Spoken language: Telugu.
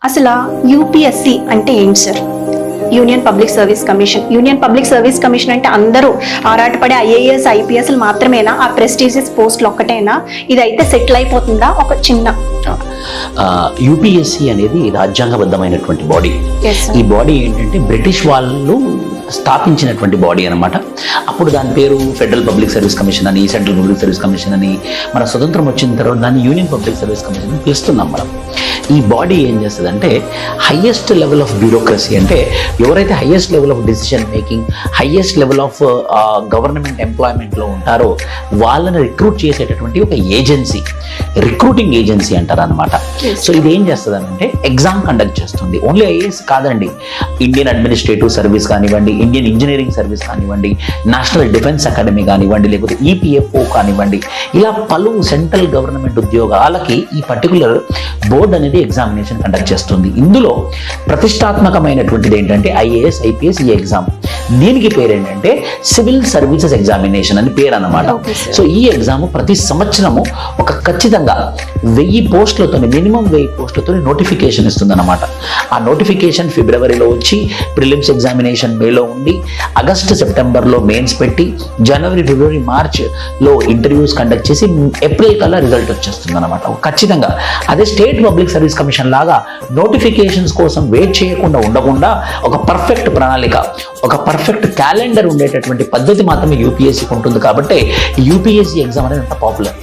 అసలు యూపీఎస్సి అంటే ఏంటి sir? Union public service commission. Union public service commission అంటే అందరూ ఆరాటపడే ఐఏఎస్ ఐపీఎస్లు మాత్రమేనా? ఆ ప్రెస్టీజియస్ పోస్టులు ఒక్కటేనా? ఇదైతే సెటిల్ అయిపోతుందా? ఒక చిన్న యూపీఎస్సి అనేది రాజ్యాంగబద్ధమైనటువంటి బాడీ. ఈ బాడీ ఏంటంటే బ్రిటిష్ వాళ్ళు స్థాపించినటువంటి బాడీ అనమాట. అప్పుడు దాని పేరు ఫెడరల్ పబ్లిక్ సర్వీస్ కమిషన్ అని, సెంట్రల్ పబ్లిక్ సర్వీస్ కమిషన్ అని. మన స్వతంత్రం వచ్చిన తర్వాత దాన్ని యూనియన్ పబ్లిక్ సర్వీస్ కమిషన్ అని పిలుస్తున్నాం మనం. ఈ బాడీ ఏం చేస్తుందంటే హయ్యెస్ట్ లెవెల్ ఆఫ్ బ్యూరోక్రసీ, అంటే ఎవరైతే highest level of decision making, highest level of government ఎంప్లాయ్మెంట్లో ఉంటారో వాళ్ళని రిక్రూట్ చేసేటటువంటి ఒక ఏజెన్సీ, రిక్రూటింగ్ ఏజెన్సీ అంటారు అనమాట. సో ఇది ఏం చేస్తుందంటే ఎగ్జామ్ కండక్ట్ చేస్తుంది. ఓన్లీ ఐఏఎస్ కాదండి, ఇండియన్ అడ్మినిస్ట్రేటివ్ సర్వీస్ కానివ్వండి, ఇండియన్ ఇంజనీరింగ్ సర్వీస్ కానివ్వండి, నేషనల్ డిఫెన్స్ అకాడమీ కానివ్వండి, లేకపోతే ఈపీఎఫ్ఓ కానివ్వండి, ఇలా పలు సెంట్రల్ గవర్నమెంట్ ఉద్యోగాలకి ఈ పర్టికులర్ బోర్డు అనేది ఎగ్జామినేషన్ కండక్ట్ చేస్తుంది. ఇందులో ప్రతిష్టాత్మకమైనటువంటిది ఏంటంటే ఐఏఎస్ ఐపీఎస్ ఈ ఎగ్జామ్. దీనికి పేరు ఏంటంటే సివిల్ సర్వీసెస్ ఎగ్జామినేషన్ అని పేరు అన్నమాట. సో ఈ ఎగ్జామ్ ప్రతి సంవత్సరము ఒక ఖచ్చితంగా 1000 పోస్టులతో, మినిమం 1000 పోస్టులతో నోటిఫికేషన్ ఇస్తుంది అనమాట. ఆ నోటిఫికేషన్ ఫిబ్రవరిలో వచ్చి, ప్రిలిమ్స్ ఎగ్జామినేషన్ మేలో ఉండి, ఆగస్టు సెప్టెంబర్లో మెయిన్స్ పెట్టి, జనవరి ఫిబ్రవరి మార్చ్లో ఇంటర్వ్యూస్ కండక్ట్ చేసి, ఏప్రిల్ కల్లా రిజల్ట్ వచ్చేస్తుంది అనమాట ఖచ్చితంగా. అదే స్టేట్ పబ్లిక్ సర్వీస్ కమిషన్ లాగా నోటిఫికేషన్స్ కోసం వెయిట్ చేయకుండా ఉండకుండా ఒక పర్ఫెక్ట్ ప్రణాళిక, ఒక పర్ఫెక్ట్ క్యాలెండర్ ఉండేటటువంటి పద్ధతి మాత్రమే యూపీఎస్సీకి ఉంటుంది. కాబట్టి యూపీఎస్సీ ఎగ్జామ్ అనేది అంత పాపులర్.